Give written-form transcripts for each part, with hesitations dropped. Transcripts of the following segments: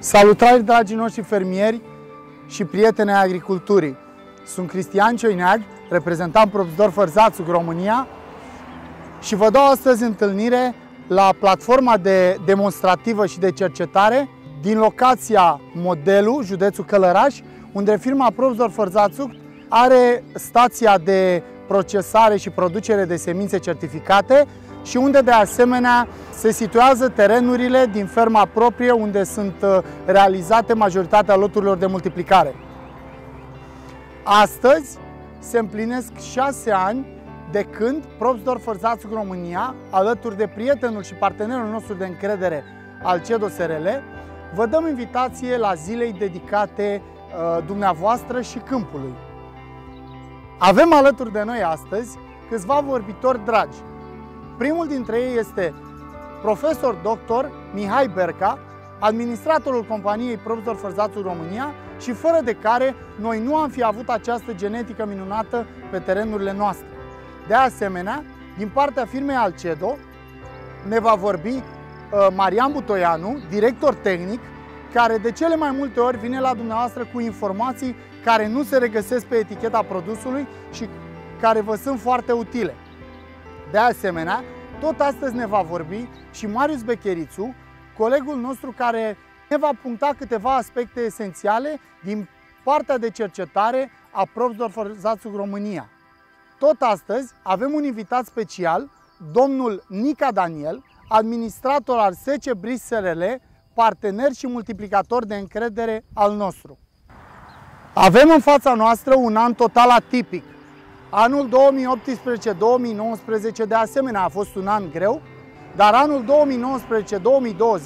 Salutare, dragii noștri fermieri și prieteni ai agriculturii! Sunt Cristian Cioineag, reprezentant Probsdorfer Salzburg, România, și vă dau astăzi întâlnire la platforma demonstrativă și de cercetare din locația Modelu, județul Călăraș, unde firma Probsdorfer Salzburg are stația de procesare și producere de semințe certificate și unde de asemenea se situează terenurile din ferma proprie unde sunt realizate majoritatea loturilor de multiplicare. Astăzi se împlinesc 6 ani de când Probsdorfer Salzburg România, alături de prietenul și partenerul nostru de încredere Alcedo SRL, vă dăm invitație la zilei dedicate dumneavoastră și câmpului. Avem alături de noi astăzi câțiva vorbitori dragi. Primul dintre ei este profesor doctor Mihai Berca, administratorul companiei Probsdorfer Salzburg România, și fără de care noi nu am fi avut această genetică minunată pe terenurile noastre. De asemenea, din partea firmei Alcedo ne va vorbi Marian Butoianu, director tehnic, care de cele mai multe ori vine la dumneavoastră cu informații care nu se regăsesc pe eticheta produsului și care vă sunt foarte utile. De asemenea, tot astăzi ne va vorbi și Marius Becherițu, colegul nostru, care ne va puncta câteva aspecte esențiale din partea de cercetare a Probsdorfer Salzburg România. Tot astăzi avem un invitat special, domnul Nica Daniel, administrator al SC Bris SRL, partener și multiplicator de încredere al nostru. Avem în fața noastră un an total atipic. Anul 2018-2019 de asemenea a fost un an greu, dar anul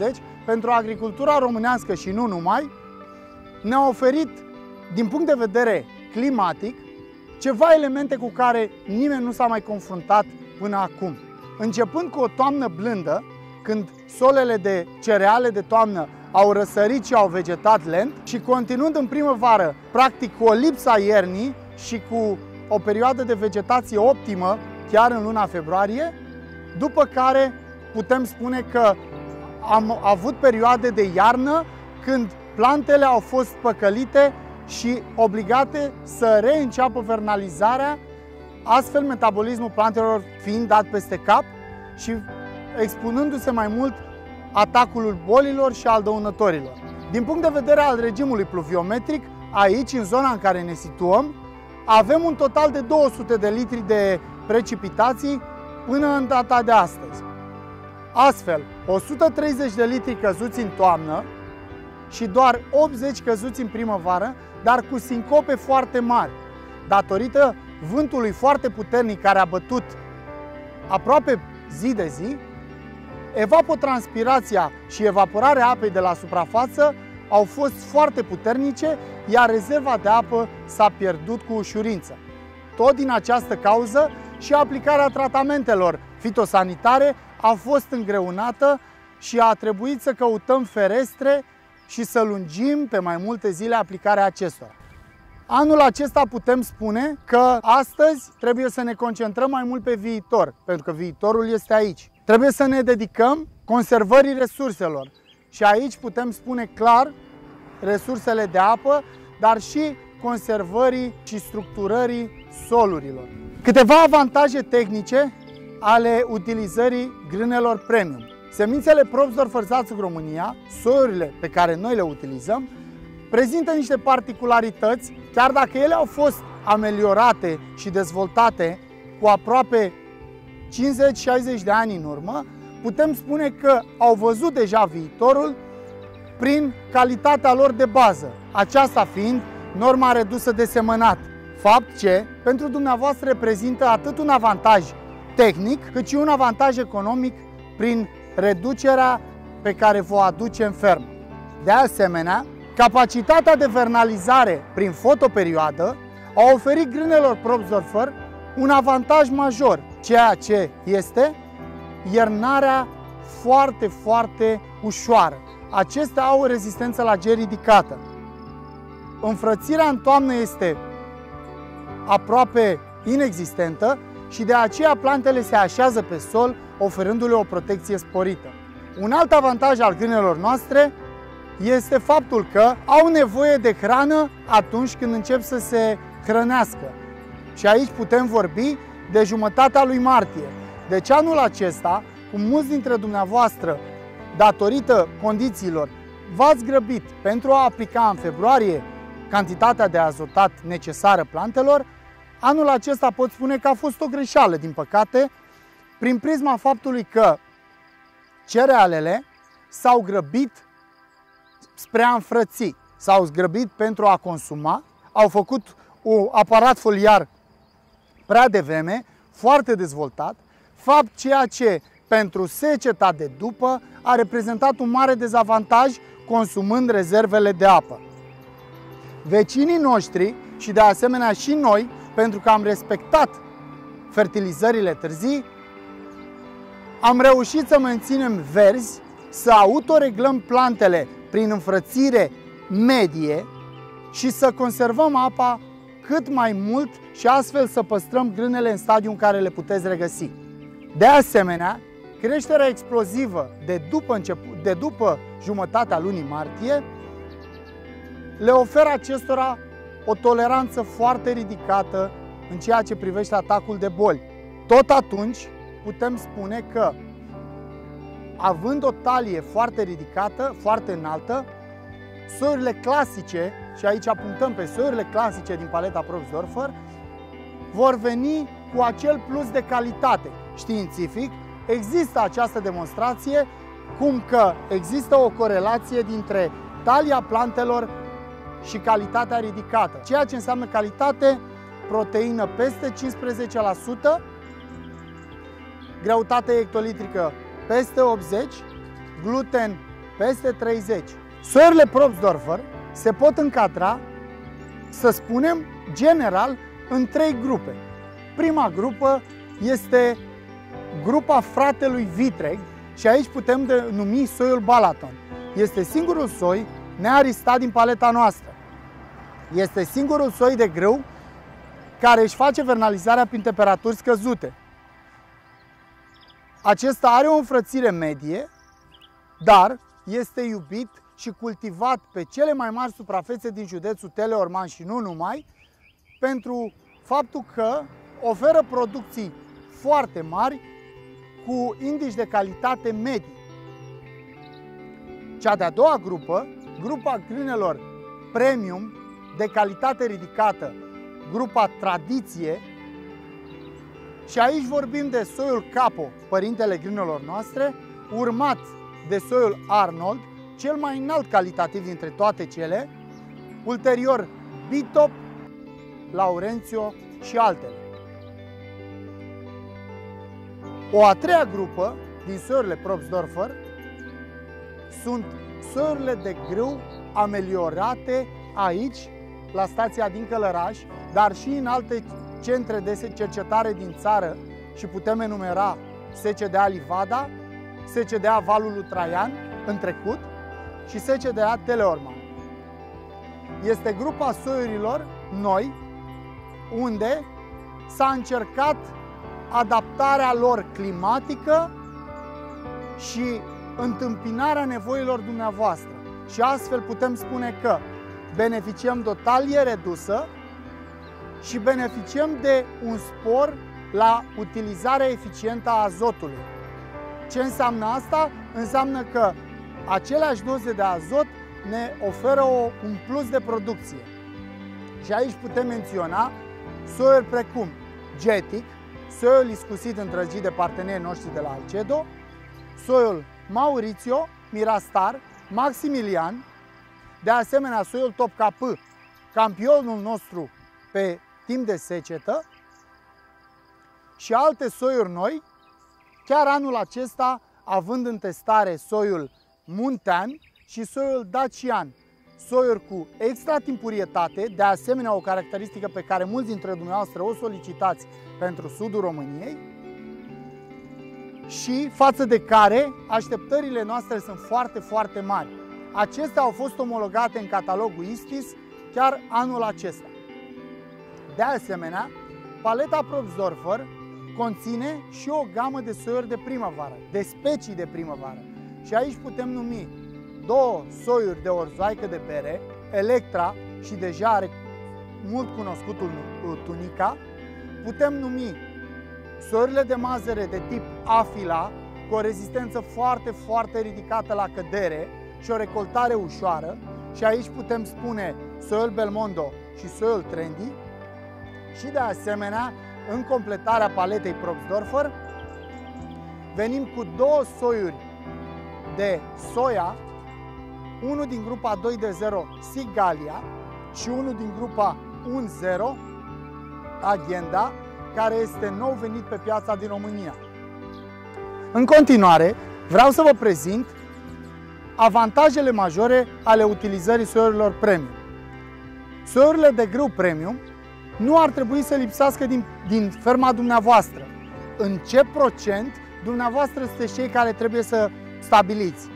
2019-2020 pentru agricultura românească și nu numai ne-a oferit, din punct de vedere climatic, ceva elemente cu care nimeni nu s-a mai confruntat până acum. Începând cu o toamnă blândă, când solele de cereale de toamnă au răsărit și au vegetat lent, și continuând în primăvară, practic cu o lipsă a iernii și cu o perioadă de vegetație optimă chiar în luna februarie, după care putem spune că am avut perioade de iarnă când plantele au fost păcălite și obligate să reînceapă vernalizarea, astfel metabolismul plantelor fiind dat peste cap și expunându-se mai mult atacului bolilor și al dăunătorilor. Din punct de vedere al regimului pluviometric, aici, în zona în care ne situăm, avem un total de 200 de litri de precipitații până în data de astăzi. Astfel, 130 de litri căzuți în toamnă și doar 80 căzuți în primăvară, dar cu sincope foarte mari, datorită vântului foarte puternic care a bătut aproape zi de zi. Evapotranspirația și evaporarea apei de la suprafață au fost foarte puternice, iar rezerva de apă s-a pierdut cu ușurință. Tot din această cauză și aplicarea tratamentelor fitosanitare a fost îngreunată și a trebuit să căutăm ferestre și să lungim pe mai multe zile aplicarea acestora. Anul acesta putem spune că astăzi trebuie să ne concentrăm mai mult pe viitor, pentru că viitorul este aici. Trebuie să ne dedicăm conservării resurselor și aici putem spune clar resursele de apă, dar și conservării și structurării solurilor. Câteva avantaje tehnice ale utilizării grânelor premium. Semințele Probsdorfer Salzburg România, soiurile pe care noi le utilizăm, prezintă niște particularități, chiar dacă ele au fost ameliorate și dezvoltate cu aproape 50-60 de ani în urmă, putem spune că au văzut deja viitorul prin calitatea lor de bază, aceasta fiind norma redusă de semănat, fapt ce pentru dumneavoastră reprezintă atât un avantaj tehnic, cât și un avantaj economic prin reducerea pe care vă aduce în fermă. De asemenea, capacitatea de vernalizare prin fotoperioadă a oferit grânelor Probsdorfer un avantaj major, ceea ce este iernarea foarte ușoară. Acestea au o rezistență la ger ridicată. Înfrățirea în toamnă este aproape inexistentă și de aceea plantele se așează pe sol, oferându-le o protecție sporită. Un alt avantaj al grânelor noastre este faptul că au nevoie de hrană atunci când încep să se hrănească. Și aici putem vorbi de jumătatea lui martie. Deci anul acesta, cum mulți dintre dumneavoastră, datorită condițiilor, v-ați grăbit pentru a aplica în februarie cantitatea de azotat necesară plantelor, anul acesta pot spune că a fost o greșeală, din păcate, prin prisma faptului că cerealele s-au grăbit spre a înfrăți, s-au grăbit pentru a consuma, au făcut un aparat foliar prea devreme, foarte dezvoltat, fapt ceea ce pentru seceta de după a reprezentat un mare dezavantaj consumând rezervele de apă. Vecinii noștri și de asemenea și noi, pentru că am respectat fertilizările târzii, am reușit să menținem verzi, să autoreglăm plantele prin înfrățire medie și să conservăm apa cât mai mult și astfel să păstrăm grânele în stadiul în care le puteți regăsi. De asemenea, creșterea explozivă de după jumătatea lunii martie le oferă acestora o toleranță foarte ridicată în ceea ce privește atacul de boli. Tot atunci putem spune că, având o talie foarte ridicată, foarte înaltă, soiurile clasice, și aici apuntăm pe soiurile clasice din paleta Probsdorfer, vor veni cu acel plus de calitate. Științific, există această demonstrație cum că există o corelație dintre talia plantelor și calitatea ridicată. Ceea ce înseamnă calitate, proteină peste 15%, greutate ectolitrică peste 80%, gluten peste 30%. Soiurile Probsdorfer se pot încadra, să spunem, general, în 3 grupe. Prima grupă este grupa fratelui vitreg și aici putem numi soiul Balaton. Este singurul soi nearistat din paleta noastră. Este singurul soi de grâu care își face vernalizarea prin temperaturi scăzute. Acesta are o înfrățire medie, dar este iubit și cultivat pe cele mai mari suprafețe din județul Teleorman și nu numai, pentru faptul că oferă producții foarte mari cu indici de calitate medii. Cea de-a doua grupă, grupa grânelor premium de calitate ridicată, grupa tradiție, și aici vorbim de soiul Capo, părintele grânelor noastre, urmat de soiul Arnold, cel mai înalt calitativ dintre toate cele, ulterior Bitop, Laurențio și altele. O a treia grupă din soiurile Probsdorfer sunt soiurile de grâu ameliorate aici, la stația din Călăraș, dar și în alte centre de cercetare din țară și putem enumera SCDA Livada, SCDA Valul lui Traian în trecut și SCDA Teleorman. Este grupa soiurilor noi unde s-a încercat adaptarea lor climatică și întâmpinarea nevoilor dumneavoastră. Și astfel putem spune că beneficiem de o talie redusă și beneficiem de un spor la utilizarea eficientă a azotului. Ce înseamnă asta? Înseamnă că aceleași doze de azot ne oferă un plus de producție. Și aici putem menționa soiuri precum Getic, soiul iscusit îndrăgit de partenerii noștri de la Alcedo, soiul Maurizio, Mirastar, Maximilian, de asemenea soiul Top KP, campionul nostru pe timp de secetă, și alte soiuri noi, chiar anul acesta având în testare soiul Muntean și soiul Dacian, soiuri cu extra timpurietate, de asemenea o caracteristică pe care mulți dintre dumneavoastră o solicitați pentru sudul României și față de care așteptările noastre sunt foarte, foarte mari. Acestea au fost omologate în catalogul ISTIS chiar anul acesta. De asemenea, paleta Probsdorfer conține și o gamă de soiuri de primăvară, de specii de primăvară. Și aici putem numi două soiuri de orzoaică de bere, Electra și deja are mult cunoscutul Tunica. Putem numi soiurile de mazăre de tip Afila, cu o rezistență foarte ridicată la cădere și o recoltare ușoară. Și aici putem spune soiul Belmondo și soiul Trendy. Și de asemenea, în completarea paletei Probstdorfer, venim cu două soiuri de soia, unul din grupa 2D0 Sigalia și unul din grupa 1.0 Agenda, care este nou venit pe piața din România. În continuare, vreau să vă prezint avantajele majore ale utilizării soiurilor premium. Soiurile de grâu premium nu ar trebui să lipsească din ferma dumneavoastră. În ce procent dumneavoastră sunteți cei care trebuie să stabiliți?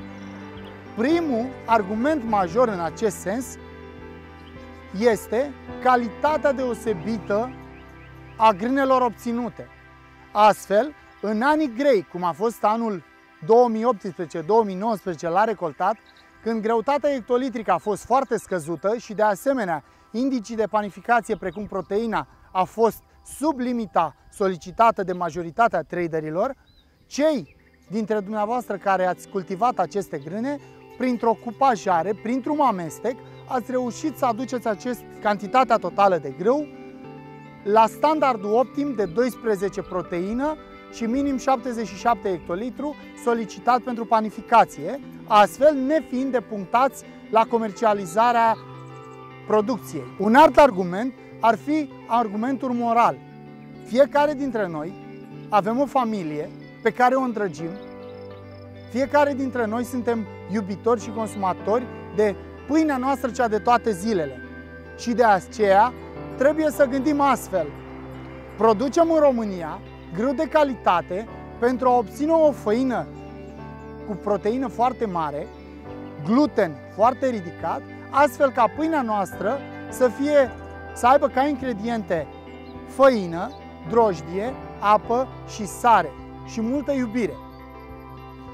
Primul argument major în acest sens este calitatea deosebită a grânelor obținute. Astfel, în anii grei, cum a fost anul 2018-2019 la recoltat, când greutatea hectolitrică a fost foarte scăzută și de asemenea indicii de panificație precum proteina a fost sub limita solicitată de majoritatea traderilor, cei dintre dumneavoastră care ați cultivat aceste grâne, printr-o cupajare, printr-un amestec, ați reușit să aduceți cantitatea totală de grâu la standardul optim de 12 proteină și minim 77 hectolitru solicitat pentru panificație, astfel nefiind depunctați la comercializarea producției. Un alt argument ar fi argumentul moral. Fiecare dintre noi avem o familie pe care o îndrăgim, fiecare dintre noi suntem iubitori și consumatori de pâinea noastră cea de toate zilele. Și de aceea trebuie să gândim astfel. Producem în România grâu de calitate pentru a obține o făină cu proteină foarte mare, gluten foarte ridicat, astfel ca pâinea noastră să aibă ca ingrediente făină, drojdie, apă și sare și multă iubire.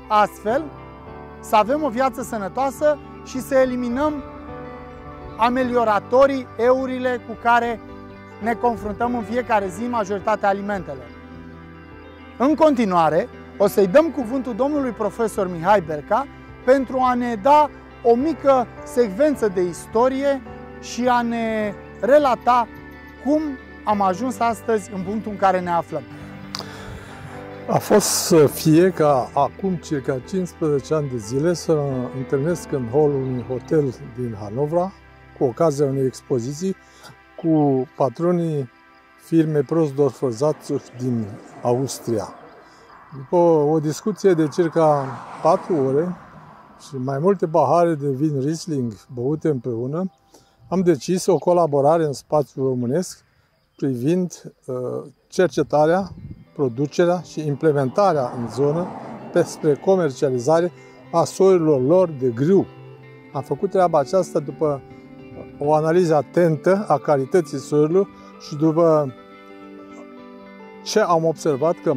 Astfel, să avem o viață sănătoasă și să eliminăm amelioratorii, eurile cu care ne confruntăm în fiecare zi majoritatea alimentelor. În continuare, o să-i dăm cuvântul domnului profesor Mihai Berca pentru a ne da o mică secvență de istorie și a ne relata cum am ajuns astăzi în punctul în care ne aflăm. A fost să fie ca acum circa 15 ani de zile să mă întâlnesc în hall-ul unui hotel din Hanovra, cu ocazia unei expoziții, cu patronii firmei Probstdorfer din Austria. După o discuție de circa 4 ore și mai multe pahare de vin Riesling băute împreună, am decis o colaborare în spațiul românesc privind cercetarea, producerea și implementarea în zonă spre comercializare a soiurilor lor de grâu. Am făcut treaba aceasta după o analiză atentă a calității soiurilor și după ce am observat că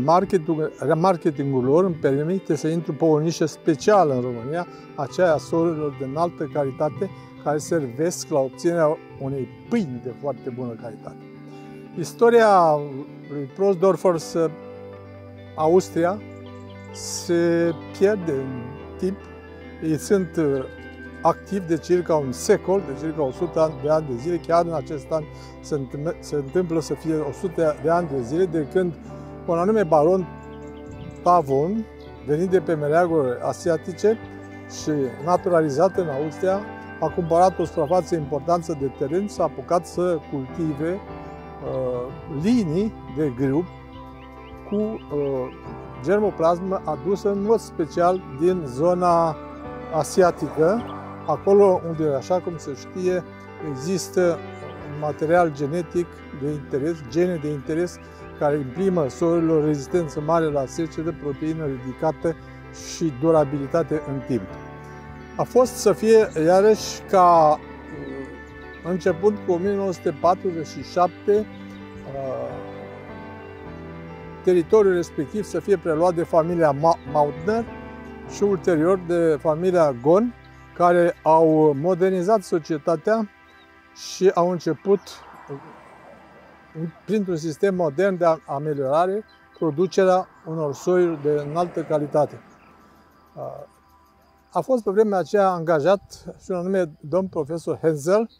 marketingul lor îmi permite să intru pe o nișă specială în România, aceea a soiurilor de înaltă calitate, care servesc la obținerea unei pâini de foarte bună calitate. Istoria lui Probstdorfer Austria se pierde în timp. Ei sunt activi de circa un secol, de circa 100 de ani de zile. Chiar în acest an se întâmplă să fie 100 de ani de zile de când un anume baron Pavon, venit de pe meleagurile asiatice și naturalizat în Austria, a cumpărat o suprafață importantă de teren și s-a apucat să cultive linii de grâu cu germoplasmă adusă în mod special din zona asiatică, acolo unde, așa cum se știe, există material genetic de interes, gene de interes care imprimă soiurilor rezistență mare la secetă, proteină ridicată și durabilitate în timp. A fost să fie iarăși ca începând cu 1947 teritoriul respectiv să fie preluat de familia Mautner și ulterior de familia Gon, care au modernizat societatea și au început, printr-un sistem modern de ameliorare, producerea unor soiuri de înaltă calitate. A fost pe vremea aceea angajat și un anume domn profesor Hensel,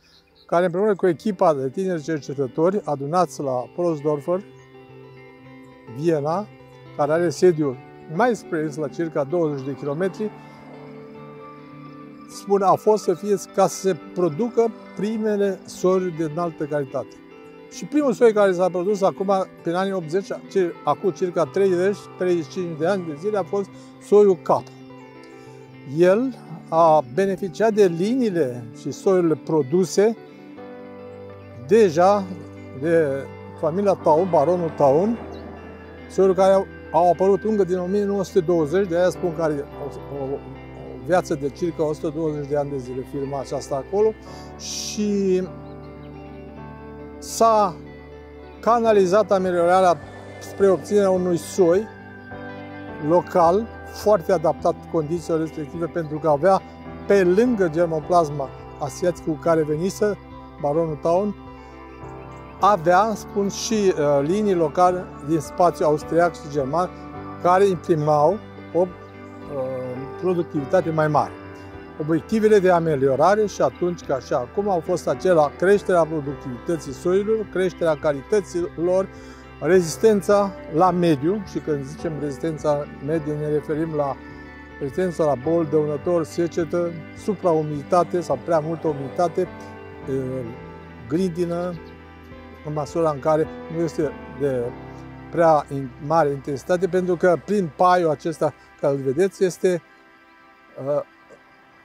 care împreună cu echipa de tineri cercetători adunați la Prosdorfer, Viena, care are sediul mai spre est, la circa 20 de kilometri, spun, a fost să fie ca să se producă primele soiuri de înaltă calitate. Și primul soi care s-a produs acum, prin anii 80, acum circa 30-35 de ani de zile, a fost soiul Capo. El a beneficiat de liniile și soiurile produse deja de familia Thaun, baronul Thaun, soiuri care au apărut încă din 1920, de aia spun că are o viață de circa 120 de ani de zile firma aceasta acolo, și s-a canalizat ameliorarea spre obținerea unui soi local, foarte adaptat condițiilor respective, pentru că avea, pe lângă germoplasma asiatică cu care venise baronul Thaun, avea, spun, și linii locale din spațiu austriac și german, care imprimau o productivitate mai mare. Obiectivele de ameliorare și atunci ca și acum au fost acelea: creșterea productivității soiurilor, creșterea calităților, rezistența la mediu, și când zicem rezistența medie ne referim la rezistența la boli, dăunători, secetă, supraumiditate sau prea multă umiditate, grindină, în măsura în care nu este de prea mare intensitate, pentru că prin paiul acesta, care îl vedeți, este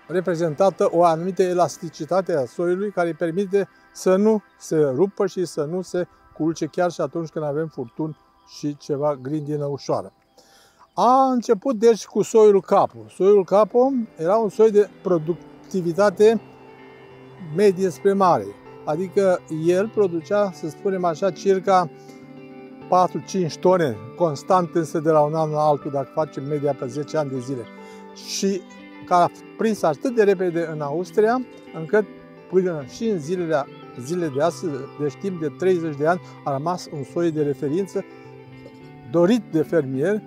reprezentată o anumită elasticitate a soiului care îi permite să nu se rupă și să nu se culce chiar și atunci când avem furtuni și ceva grindină ușoară. A început deci cu soiul Capo. Soiul Capo era un soi de productivitate medie spre mare, adică el producea, să spunem așa, circa 4-5 tone, constant însă de la un an la altul, dacă facem media pe 10 ani de zile. Și care a prins atât de repede în Austria, încât până și în zilele de astăzi, deci timp de 30 de ani, a rămas un soi de referință dorit de fermieri,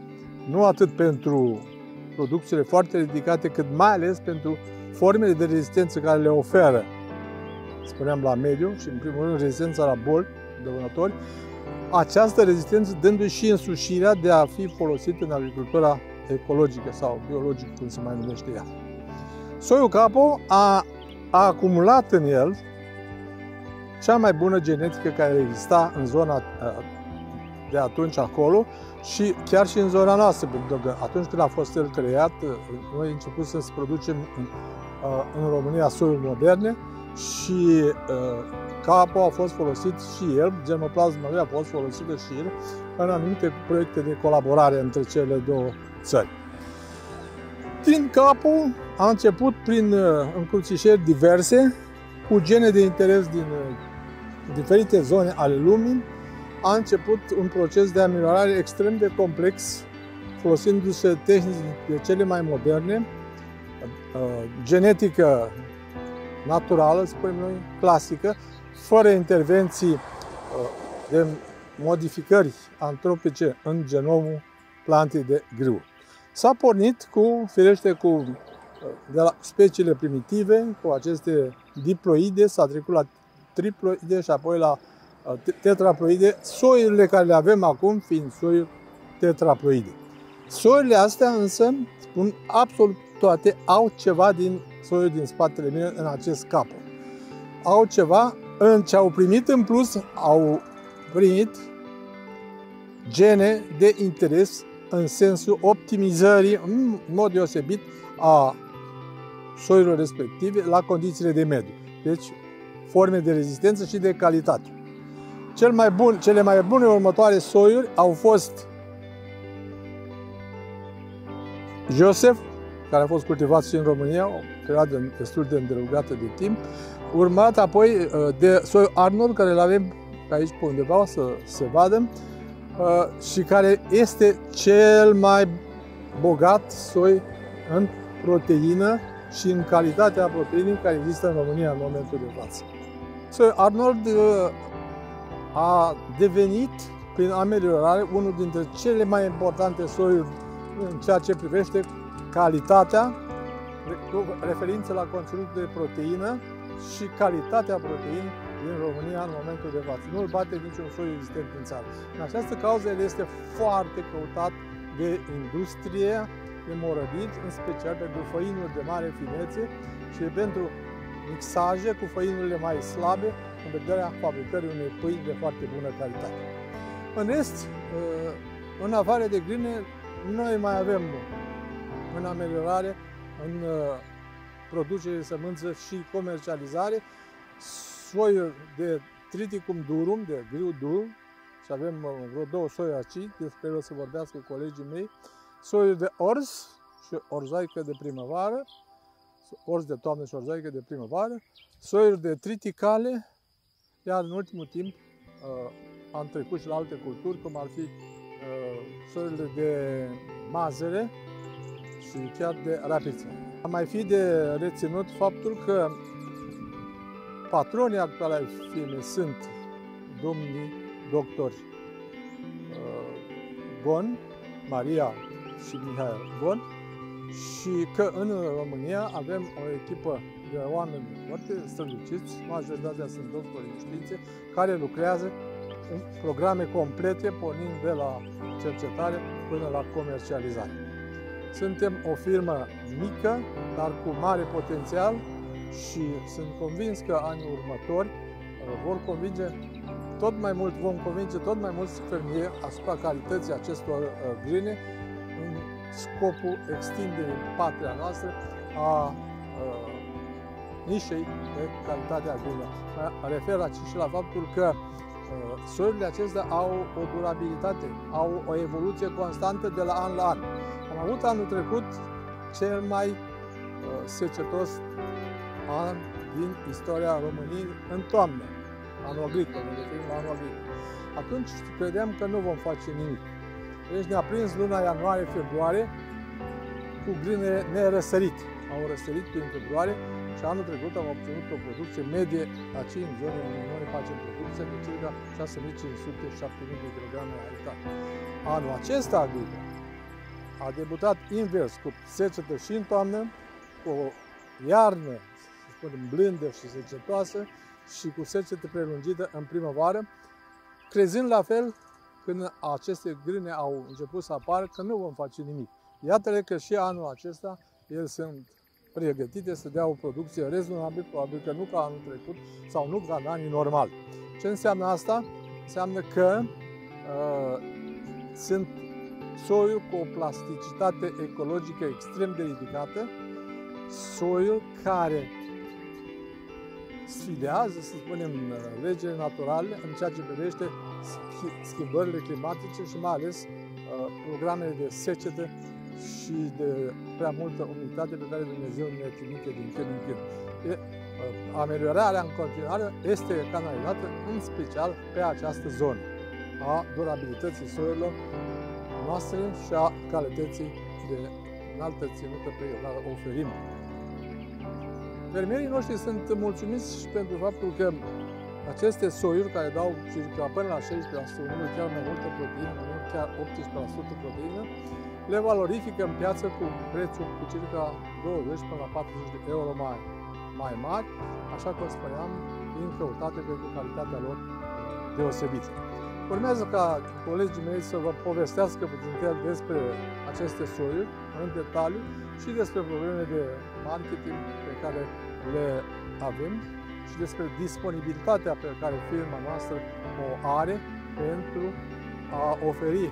nu atât pentru producțiile foarte ridicate, cât mai ales pentru formele de rezistență care le oferă, spuneam, la mediu și, în primul rând, rezistența la boli, dăunători, această rezistență dându-i și însușirea de a fi folosit în agricultura ecologică sau biologică, cum se mai numește ea. Soiul Capo a acumulat în el cea mai bună genetică care exista în zona de atunci acolo și chiar și în zona noastră, pentru că atunci când a fost el creat, noi am început să producem în România soiuri moderne și Capo a fost folosit și el, germoplasma lui a fost folosită și el în anumite proiecte de colaborare între cele două țări. Din Capo a început prin încrucișări diverse, cu gene de interes din diferite zone ale lumii, a început un proces de ameliorare extrem de complex, folosindu-se tehnici de cele mai moderne, genetică naturală, spunem noi, clasică, fără intervenții de modificări antropice în genomul plantei de grâu. S-a pornit de la speciile primitive, cu aceste diploide, s-a trecut la triploide și apoi la tetraploide, soiurile care le avem acum fiind soiuri tetraploide. Soiurile astea însă, spun, absolut toate au ceva din soiul din spatele meu în acest Capo. Au ceva, în ce au primit în plus, au primit gene de interes în sensul optimizării, în mod deosebit, a soiurilor respective la condițiile de mediu. Deci, forme de rezistență și de calitate. Cele mai bune următoare soiuri au fost Joseph, care a fost cultivat și în România, o perioadă destul de îndelungată de timp, urmat apoi de soiul Arnold, care îl avem aici pe undeva, să se vadă, și care este cel mai bogat soi în proteină și în calitatea proteinii care există în România în momentul de față. Arnold a devenit, prin ameliorare, unul dintre cele mai importante soiuri în ceea ce privește calitatea, cu referință la conținutul de proteină și calitatea proteinii din România în momentul de față. Nu îl bate niciun soi existent în țară. În această cauză, el este foarte căutat de industrie, de morărici, în special pentru făinuri de mare finețe și pentru mixaje cu făinurile mai slabe, în vederea fabricării unei pâini de foarte bună calitate. În rest, în afară de grâne, noi mai avem în ameliorare, în producere de sămânță și comercializare, soiuri de Triticum durum, de griu dur, și avem vreo 2 soi aici, despre ele o să vorbească colegii mei, soiuri de orz și orzaică de primăvară, orz de toamnă și orzaică de primăvară, soiuri de triticale, iar în ultimul timp am trecut și la alte culturi, cum ar fi soiurile de mazăre și chiar de rapiță. Am mai fi de reținut faptul că patronii actuale ai firmei sunt domnii doctori Gon, Maria și Mihai Gon, și că în România avem o echipă de oameni foarte străluciți, majoritatea sunt doctori în științe, care lucrează în programe complete, pornind de la cercetare până la comercializare. Suntem o firmă mică, dar cu mare potențial și sunt convins că anii următori vom convinge tot mai mulți fermieri asupra calității acestor grâne în scopul extinderii în patria noastră a nișei de calitatea grână. Mă refer aici și la faptul că soiurile acestea au o durabilitate, au o evoluție constantă de la an la an. Am avut anul trecut cel mai secetos an din istoria României în toamnă, anul agricol, ne referim la anul agricol. Atunci credeam că nu vom face nimic. Deci ne-a prins luna ianuarie-februarie cu grâne nerăsărit. Au răsărit prin februarie și anul trecut am obținut o producție medie aici în zone unde noi facem producție de circa 6500-7000 de kg la hectar. Anul acesta agricol a debutat invers, cu secetă și în toamnă, cu o iarnă, să spunem, blândă și secetoasă și cu secetă prelungită în primăvară, crezând la fel când aceste grâne au început să apară că nu vom face nimic. Iată că și anul acesta ele sunt pregătite să dea o producție rezonabilă, probabil că nu ca anul trecut sau nu ca în anii normali. Ce înseamnă asta? Înseamnă că sunt soiuri cu o plasticitate ecologică extrem de ridicată, soiuri care sfidează, să spunem, legile naturale în ceea ce privește schimbările climatice și mai ales programele de secetă și de prea multă umiditate pe care Dumnezeu ne trimite din când în când. Ameliorarea în continuare este canalizată în special pe această zonă a durabilității soiurilor noastre și a calității de înaltă ținută pe care o oferim. Fermierii noștri sunt mulțumiți și pentru faptul că aceste soiuri care dau circa până la 16%, unul chiar mai multă proteină, unul chiar 18% proteină, le valorifică în piață cu prețul cu circa 20 până la 40 de euro mai mari, așa cum spuneam, din căutate pentru calitatea lor deosebită. Urmează ca colegii mei să vă povestească puțin despre aceste soiuri în detaliu și despre probleme de marketing pe care le avem și despre disponibilitatea pe care firma noastră o are pentru a oferi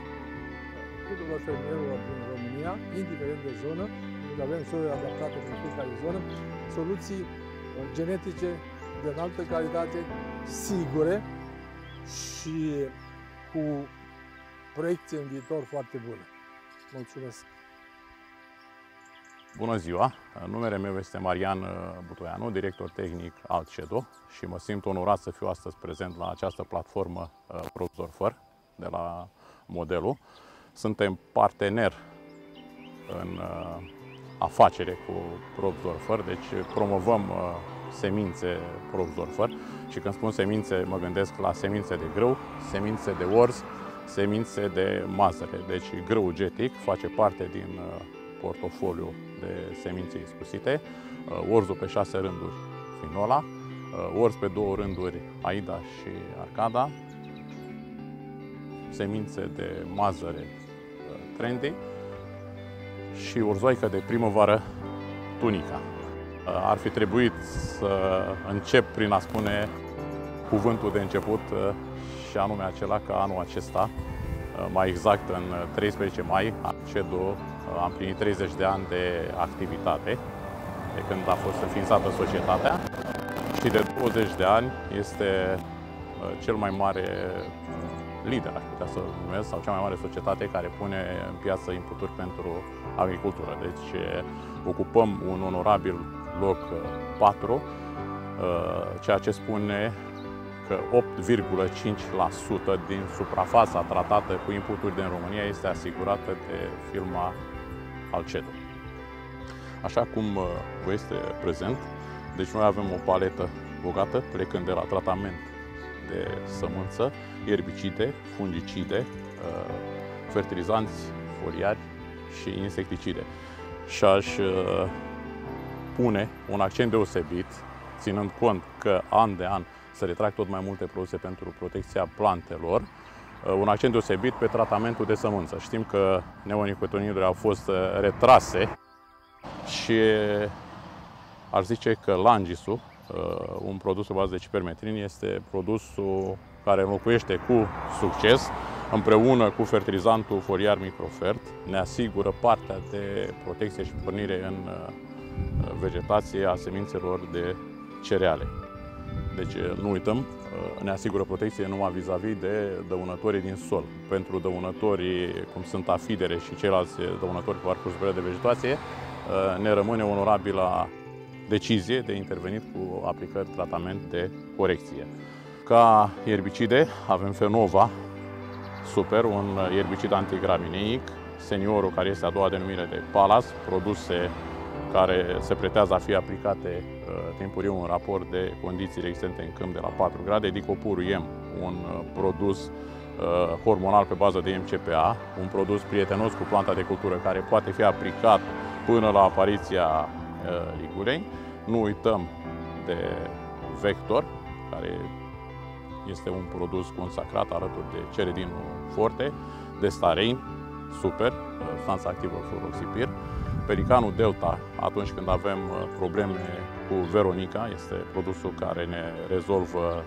tuturor fermierilor din România, indiferent de zonă, pentru că avem soiuri adaptate în fiecare zonă, soluții genetice de înaltă calitate, sigure și cu proiecție în viitor foarte bună. Mulțumesc! Bună ziua! Numele meu este Marian Butoianu, director tehnic Altședo și mă simt onorat să fiu astăzi prezent la această platformă Producător Făr de la Modelu. Suntem partener în afacere cu ProZorfer, deci promovăm semințe ProZorfer și când spun semințe mă gândesc la semințe de grâu, semințe de orz, semințe de mazăre. Deci grâu getic face parte din portofoliu de semințe iscusite, orzul pe 6 rânduri Finola, orz pe 2 rânduri Aida și Arcada, semințe de mazăre Trendy și orzoaică de primăvară Tunica. Ar fi trebuit să încep prin a spune cuvântul de început și anume acela că anul acesta, mai exact în 13 mai, Alcedo a împlinit 30 de ani de activitate, de când a fost înființată societatea și de 20 de ani este cel mai mare lider, aș putea să numesc, sau cea mai mare societate care pune în piață inputuri pentru agricultură. Deci ocupăm un onorabil loc 4, ceea ce spune că 8,5% din suprafața tratată cu inputuri din România este asigurată de firma Alcedo. Așa cum vă este prezent, deci noi avem o paletă bogată, plecând de la tratament de sămânță, erbicide, fungicide, fertilizanți foliari și insecticide. Și aș pune un accent deosebit, ținând cont că an de an se retrag tot mai multe produse pentru protecția plantelor, un accent deosebit pe tratamentul de sămânță. Știm că neonicotinoidele au fost retrase și aș zice că Langisul, un produs pe bază de cipermetrin, este produsul care înlocuiește cu succes, împreună cu fertilizantul foliar Microfert, ne asigură partea de protecție și pornire în vegetație a semințelor de cereale. Deci nu uităm, ne asigură protecție numai vis-a-vis de dăunătorii din sol. Pentru dăunătorii cum sunt afidere și ceilalți dăunători pe parcursul de vegetație, ne rămâne onorabila decizie de intervenit cu aplicări tratament de corecție. Ca erbicide avem Fenova Super, un erbicid antigramineic, Seniorul, care este a doua denumire de Palas, produse care se pretează a fi aplicate timpuriu în raport de condițiile existente în câmp de la 4 grade, Dicopurul IM, un produs hormonal pe bază de MCPA, un produs prietenos cu planta de cultură care poate fi aplicat până la apariția ligulei. Nu uităm de Vector, care este un produs consacrat alături de Ceredinul Forte, de Starein Super, substanța activă fluoroxipir, Pelicanul Delta, atunci când avem probleme cu Veronica, este produsul care ne rezolvă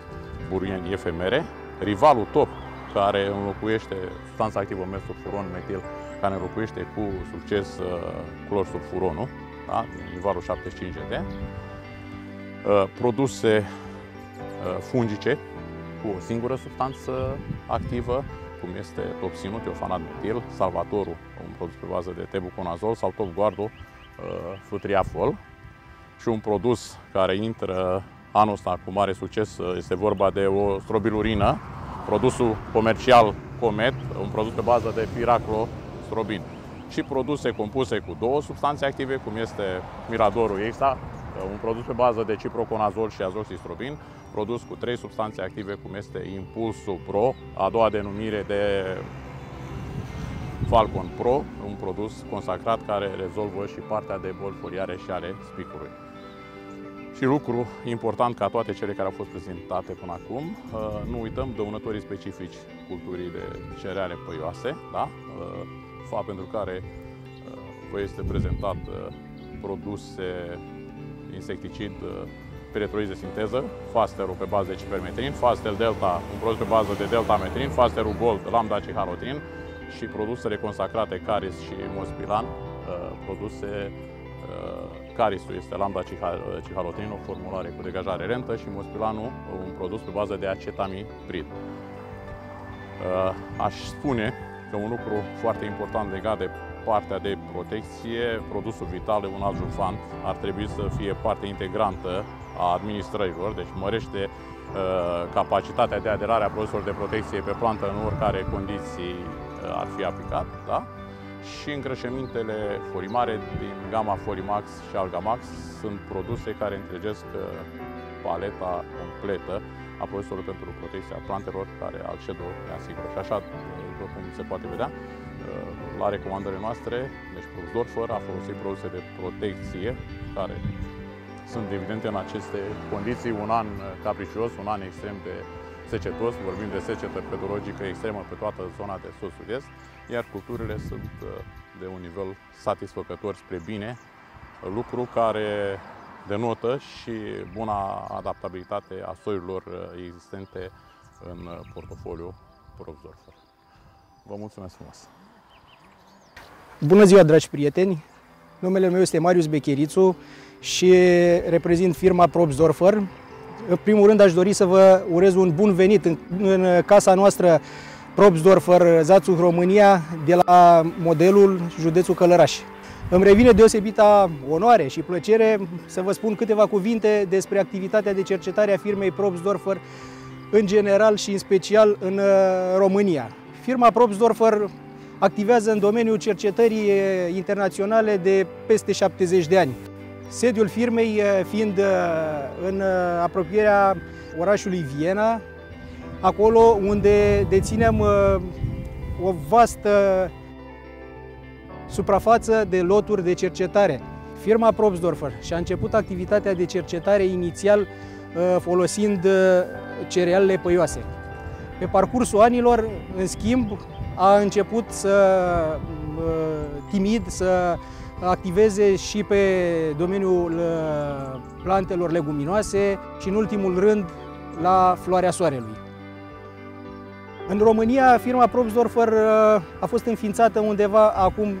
burieni efemere, Rivalul Top, care înlocuiește substanța activă mesofuron metil, care înlocuiește cu succes clorsulfuronul, da? Rivalul 75GD, produse fungice cu o singură substanță activă, cum este Topsinul, Teofanat metil, Salvatorul, un produs pe bază de tebuconazol, sau Topguardul, Flutriafol, și un produs care intră anul ăsta cu mare succes, este vorba de o strobilurină, produsul comercial Comet, un produs pe bază de piraclostrobin, și produse compuse cu 2 substanțe active, cum este Miradorul Extra, un produs pe bază de ciproconazol și azoxistrobin, produs cu 3 substanțe active, cum este Impulsul Pro, a doua denumire de Falcon Pro, un produs consacrat care rezolvă și partea de boli foliare și ale spicului. Și lucru important ca toate cele care au fost prezentate până acum, nu uităm dăunătorii specifici culturii de cereale păioase, da? Fapt pentru care vă este prezentat produse insecticid piretroizi de sinteză, Fasterul pe bază de cipermetrin, Faster Delta, un produs pe bază de deltametrin, Fasterul Gold, lambda cihalotrin, și produsele consacrate Caris și Mospilan, produse Carisul este lambda cihalotrin, o formulare cu degajare lentă, și Mospilanul, un produs pe bază de acetamiprid. Aș spune că un lucru foarte important legat de partea de protecție, produsul vital, un adjuvant, ar trebui să fie parte integrantă a administrărilor, deci mărește capacitatea de aderare a produselor de protecție pe plantă în oricare condiții ar fi aplicat, da? și îngrășămintele Forimare din gama Forimax și Algamax sunt produse care întregesc paleta completă a produselor pentru protecția plantelor care Alcedo ne asigură. Și așa, după cum se poate vedea, la recomandările noastre, deci Probsdorfer a folosit produse de protecție care sunt evidente în aceste condiții, un an capricios, un an extrem de secetos, vorbim de secetă pedologică extremă pe toată zona de sud-sud-est, iar culturile sunt de un nivel satisfăcător spre bine, lucru care denotă și buna adaptabilitate a soiurilor existente în portofoliul Probsdorfer. Vă mulțumesc frumos! Bună ziua, dragi prieteni! Numele meu este Marius Becherițu și reprezint firma Probsdorfer. În primul rând aș dori să vă urez un bun venit în casa noastră Probsdorfer Zațuc, România, de la modelul județul Călăraș. Îmi revine deosebită onoare și plăcere să vă spun câteva cuvinte despre activitatea de cercetare a firmei Probsdorfer în general și în special în România. Firma Probsdorfer activează în domeniul cercetării internaționale de peste 70 de ani. Sediul firmei fiind în apropierea orașului Viena, acolo unde deținem o vastă suprafață de loturi de cercetare. Firma Probsdorfer și-a început activitatea de cercetare inițial folosind cerealele păioase. Pe parcursul anilor, în schimb, a început timid să activeze și pe domeniul plantelor leguminoase și, în ultimul rând, la floarea soarelui. În România, firma Probsdorfer a fost înființată undeva acum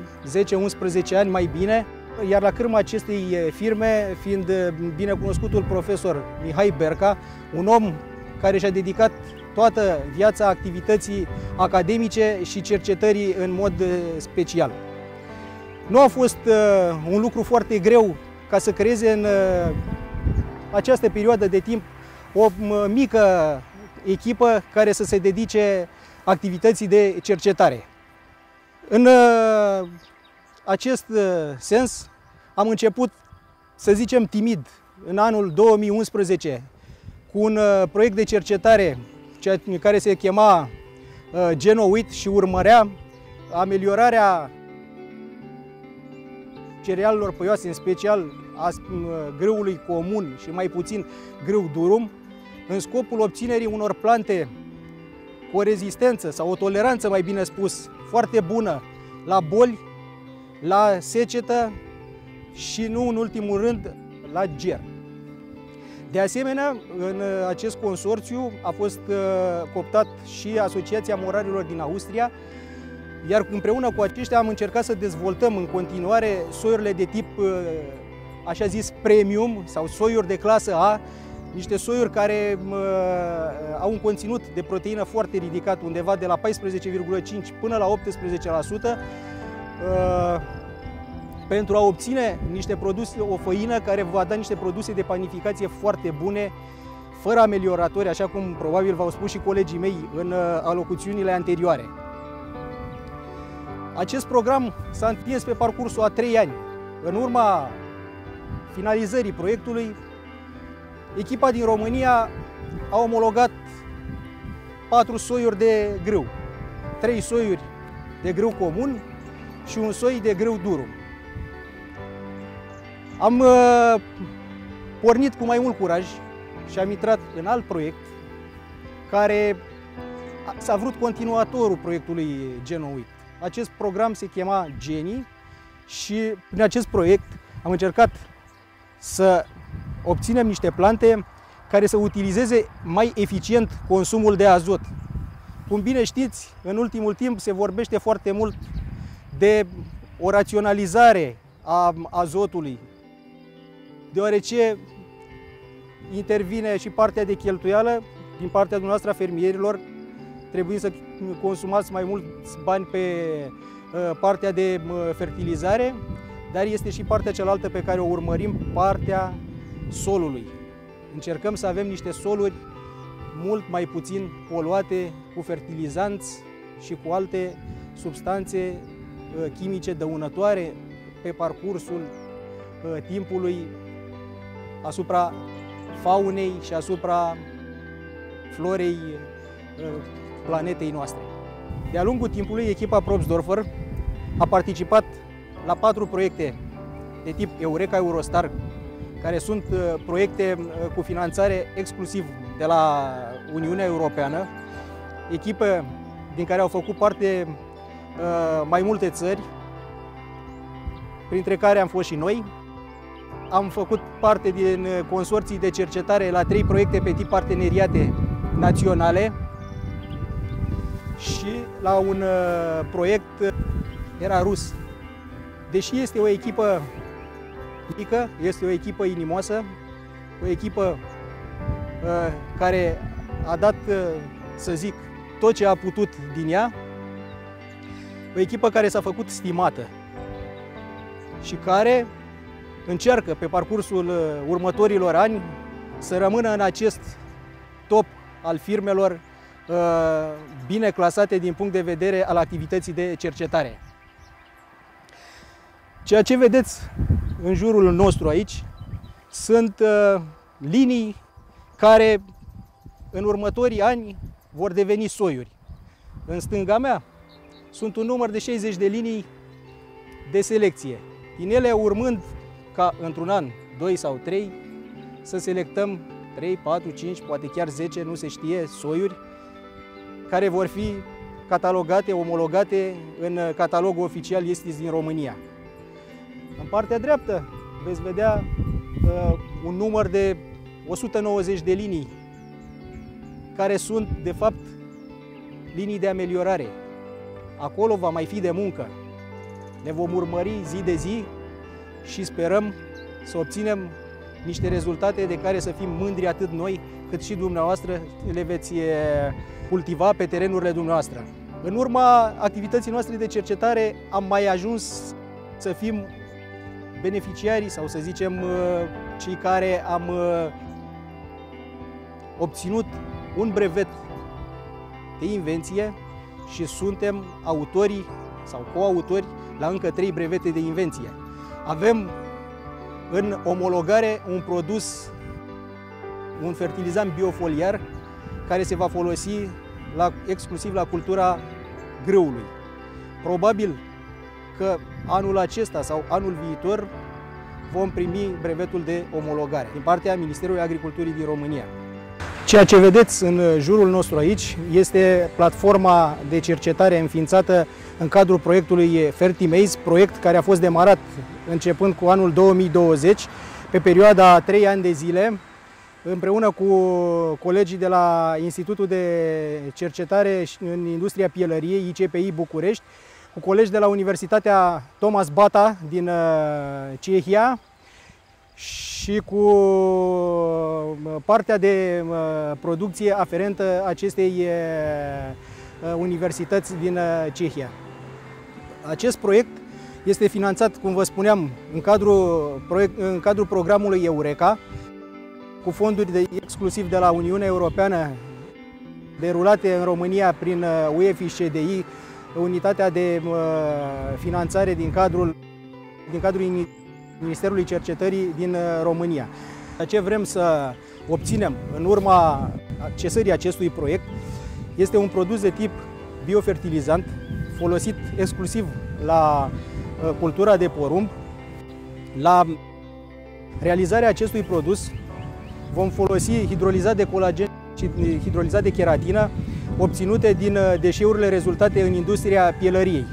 10-11 ani mai bine, iar la cârma acestei firme, fiind binecunoscutul profesor Mihai Berca, un om care și-a dedicat toată viața activității academice și cercetării în mod special. Nu a fost un lucru foarte greu ca să creeze în această perioadă de timp o mică echipă care să se dedice activității de cercetare. În acest sens am început, să zicem timid, în anul 2011 cu un proiect de cercetare care se chema GenoWheat și urmărea ameliorarea cerealelor păioase, în special a grâului comun și mai puțin grâu durum, în scopul obținerii unor plante cu o rezistență sau o toleranță, mai bine spus, foarte bună la boli, la secetă și, nu în ultimul rând, la ger. De asemenea, în acest consorțiu a fost cooptat și Asociația Morarilor din Austria, iar împreună cu aceștia am încercat să dezvoltăm în continuare soiurile de tip, așa zis, premium sau soiuri de clasă A, niște soiuri care au un conținut de proteină foarte ridicat, undeva de la 14,5 până la 18%, pentru a obține niște produse, o făină care va da niște produse de panificație foarte bune, fără amelioratori, așa cum probabil v-au spus și colegii mei în alocuțiunile anterioare. Acest program s-a întins pe parcursul a 3 ani. În urma finalizării proiectului, echipa din România a omologat 4 soiuri de grâu, 3 soiuri de grâu comun și un soi de grâu durum. Am pornit cu mai mult curaj și am intrat în alt proiect care s-a vrut continuatorul proiectului GenoWheat. Acest program se chema Geni și prin acest proiect am încercat să obținem niște plante care să utilizeze mai eficient consumul de azot. Cum bine știți, în ultimul timp se vorbește foarte mult de o raționalizare a azotului, deoarece intervine și partea de cheltuială din partea dumneavoastră a fermierilor, trebuie să consumați mai mulți bani pe partea de fertilizare, dar este și partea cealaltă pe care o urmărim, partea solului. Încercăm să avem niște soluri mult mai puțin poluate cu fertilizanți și cu alte substanțe chimice dăunătoare pe parcursul timpului asupra faunei și asupra florei planetei noastre. De-a lungul timpului, echipa Probstdorfer a participat la 4 proiecte de tip Eureka Eurostar, care sunt proiecte cu finanțare exclusiv de la Uniunea Europeană, echipă din care au făcut parte mai multe țări, printre care am fost și noi. Am făcut parte din consorții de cercetare la 3 proiecte pe tip parteneriate naționale și la un proiect era rus. Deși este o echipă mică, este o echipă inimoasă, o echipă care a dat, să zic, tot ce a putut din ea, o echipă care s-a făcut stimată și care încearcă pe parcursul următorilor ani să rămână în acest top al firmelor bine clasate din punct de vedere al activității de cercetare. Ceea ce vedeți în jurul nostru aici sunt linii care în următorii ani vor deveni soiuri. În stânga mea sunt un număr de 60 de linii de selecție. Din ele urmând ca într-un an, 2 sau 3, să selectăm 3, 4, 5, poate chiar 10, nu se știe, soiuri care vor fi catalogate, omologate în catalogul oficial ISTIS din România. În partea dreaptă veți vedea un număr de 190 de linii care sunt, de fapt, linii de ameliorare. Acolo va mai fi de muncă. Ne vom urmări zi de zi și sperăm să obținem niște rezultate de care să fim mândri atât noi, cât și dumneavoastră le veți cultiva pe terenurile dumneavoastră. În urma activității noastre de cercetare am mai ajuns să fim beneficiarii sau să zicem cei care am obținut un brevet de invenție și suntem autorii sau coautori la încă 3 brevete de invenție. Avem în omologare un produs, un fertilizant biofoliar care se va folosi exclusiv la cultura grâului. Probabil că anul acesta sau anul viitor vom primi brevetul de omologare din partea Ministerului Agriculturii din România. Ceea ce vedeți în jurul nostru aici este platforma de cercetare înființată în cadrul proiectului Fertimaize, proiect care a fost demarat începând cu anul 2020, pe perioada 3 ani de zile, împreună cu colegii de la Institutul de Cercetare în Industria Pielăriei, ICPI București, cu colegi de la Universitatea Thomas Bata din Cehia și cu partea de producție aferentă acestei universități din Cehia. Acest proiect este finanțat, cum vă spuneam, în cadrul programului Eureka, cu fonduri exclusiv de la Uniunea Europeană, derulate în România prin UEFI și CDI, unitatea de finanțare din cadrul Ministerului Cercetării din România. Ce vrem să obținem în urma accesării acestui proiect este un produs de tip biofertilizant, folosit exclusiv la cultura de porumb. La realizarea acestui produs vom folosi hidrolizat de colagen și hidrolizat de keratină, obținute din deșeurile rezultate în industria pielăriei.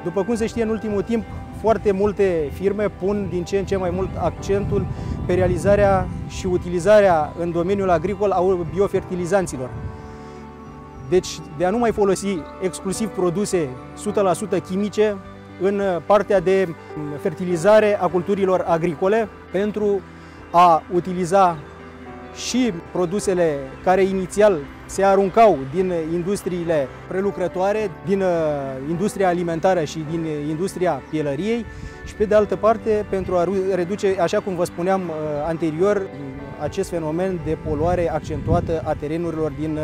După cum se știe, în ultimul timp, foarte multe firme pun din ce în ce mai mult accentul pe realizarea și utilizarea în domeniul agricol a biofertilizanților. Deci, de a nu mai folosi exclusiv produse 100% chimice în partea de fertilizare a culturilor agricole, pentru a utiliza și produsele care inițial se aruncau din industriile prelucrătoare, din industria alimentară și din industria pielăriei și, pe de altă parte, pentru a reduce, așa cum vă spuneam anterior, acest fenomen de poluare accentuată a terenurilor din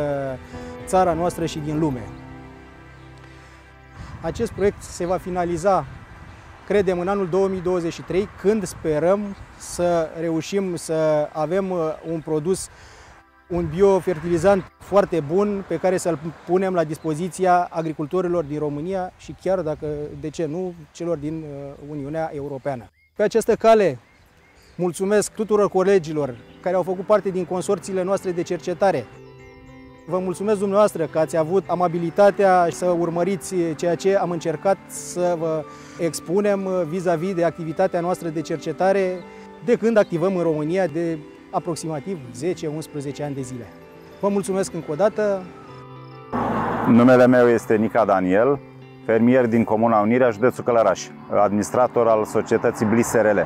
țara noastră și din lume. Acest proiect se va finaliza, credem, în anul 2023, când sperăm să reușim să avem un produs, un biofertilizant foarte bun pe care să-l punem la dispoziția agricultorilor din România și chiar, dacă, de ce nu, celor din Uniunea Europeană. Pe această cale, mulțumesc tuturor colegilor care au făcut parte din consorțiile noastre de cercetare. Vă mulțumesc dumneavoastră că ați avut amabilitatea să urmăriți ceea ce am încercat să vă expunem vis-a-vis de activitatea noastră de cercetare de când activăm în România de aproximativ 10-11 ani de zile. Vă mulțumesc încă o dată. Numele meu este Nica Daniel, fermier din Comuna Unirea, județul Călăraș, administrator al societății Bliss SRL.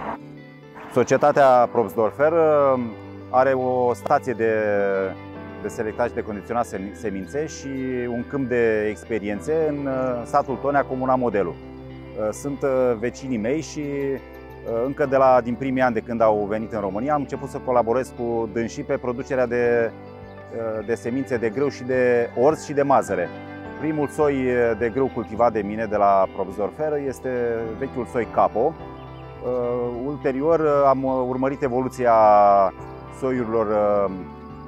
Societatea Probsdorfer are o stație de selectaj și de condiționat semințe și un câmp de experiențe în satul Tonea, Comuna Modelul. Sunt vecinii mei și încă din primii ani de când au venit în România am început să colaborez cu dânsii pe producerea de semințe de grâu și de orz și de mazăre. Primul soi de grâu cultivat de mine de la Probsdorfer este vechiul soi Capo. Ulterior am urmărit evoluția soiurilor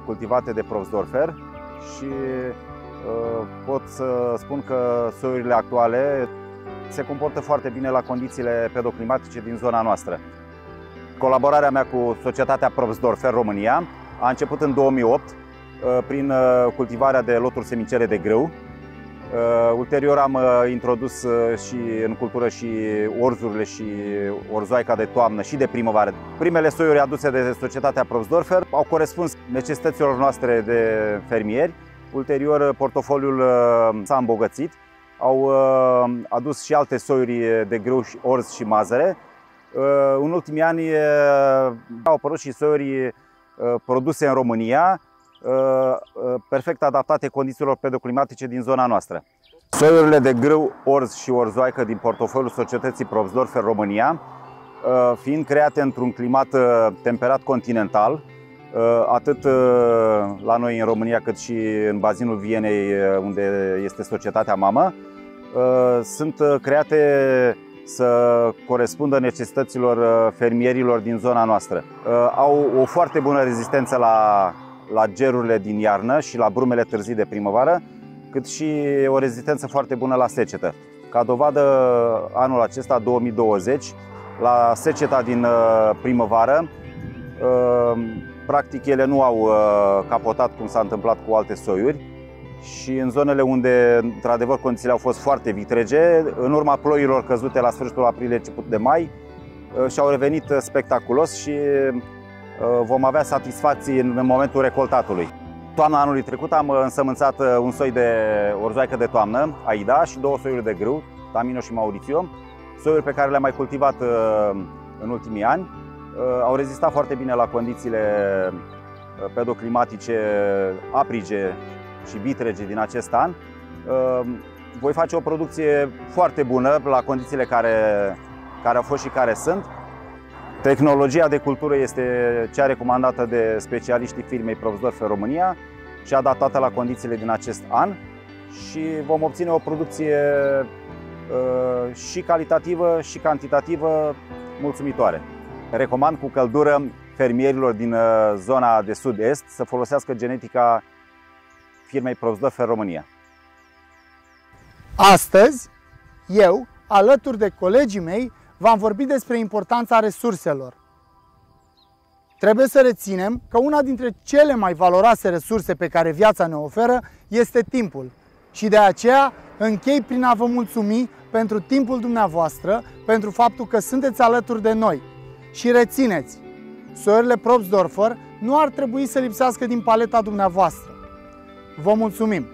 cultivate de Probsdorfer și pot să spun că soiurile actuale se comportă foarte bine la condițiile pedoclimatice din zona noastră. Colaborarea mea cu societatea Probsdorfer România a început în 2008 prin cultivarea de loturi semincere de grâu. Ulterior am introdus și în cultură și orzurile și orzoaica de toamnă și de primăvară. Primele soiuri aduse de societatea Probsdorfer au corespuns necesităților noastre de fermieri. Ulterior portofoliul s-a îmbogățit. Au adus și alte soiuri de grâu, orz și mazăre. În ultimii ani au apărut și soiuri produse în România, perfect adaptate condițiilor pedoclimatice din zona noastră. Soiurile de grâu, orz și orzoaică din portofoliul societății Probsdorfer România, fiind create într-un climat temperat continental, atât la noi în România cât și în bazinul Vienei, unde este societatea mamă, sunt create să corespundă necesităților fermierilor din zona noastră. Au o foarte bună rezistență la gerurile din iarnă și la brumele târzii de primăvară, cât și o rezistență foarte bună la secetă. Ca dovadă, anul acesta, 2020, la seceta din primăvară, practic ele nu au capotat cum s-a întâmplat cu alte soiuri și în zonele unde, într-adevăr, condițiile au fost foarte vitrege, în urma ploilor căzute la sfârșitul aprilie, început de mai, și-au revenit spectaculos și vom avea satisfacții în momentul recoltatului. Toamna anului trecut am însămânțat un soi de orzoaică de toamnă, Aida, și două soiuri de grâu, Tamino și Mauricio, soiuri pe care le-am mai cultivat în ultimii ani. Au rezistat foarte bine la condițiile pedoclimatice aprige și vitrege din acest an. Voi face o producție foarte bună la condițiile care au fost și care sunt. Tehnologia de cultură este cea recomandată de specialiștii firmei Probsdorfer România și adaptată la condițiile din acest an și vom obține o producție și calitativă și cantitativă mulțumitoare. Recomand cu căldură fermierilor din zona de sud-est să folosească genetica firmei Probsdorfer România. Astăzi, eu, alături de colegii mei, v-am vorbit despre importanța resurselor. Trebuie să reținem că una dintre cele mai valoroase resurse pe care viața ne oferă este timpul. Și de aceea închei prin a vă mulțumi pentru timpul dumneavoastră, pentru faptul că sunteți alături de noi. Și rețineți, soiurile Probsdorfer nu ar trebui să lipsească din paleta dumneavoastră. Vă mulțumim!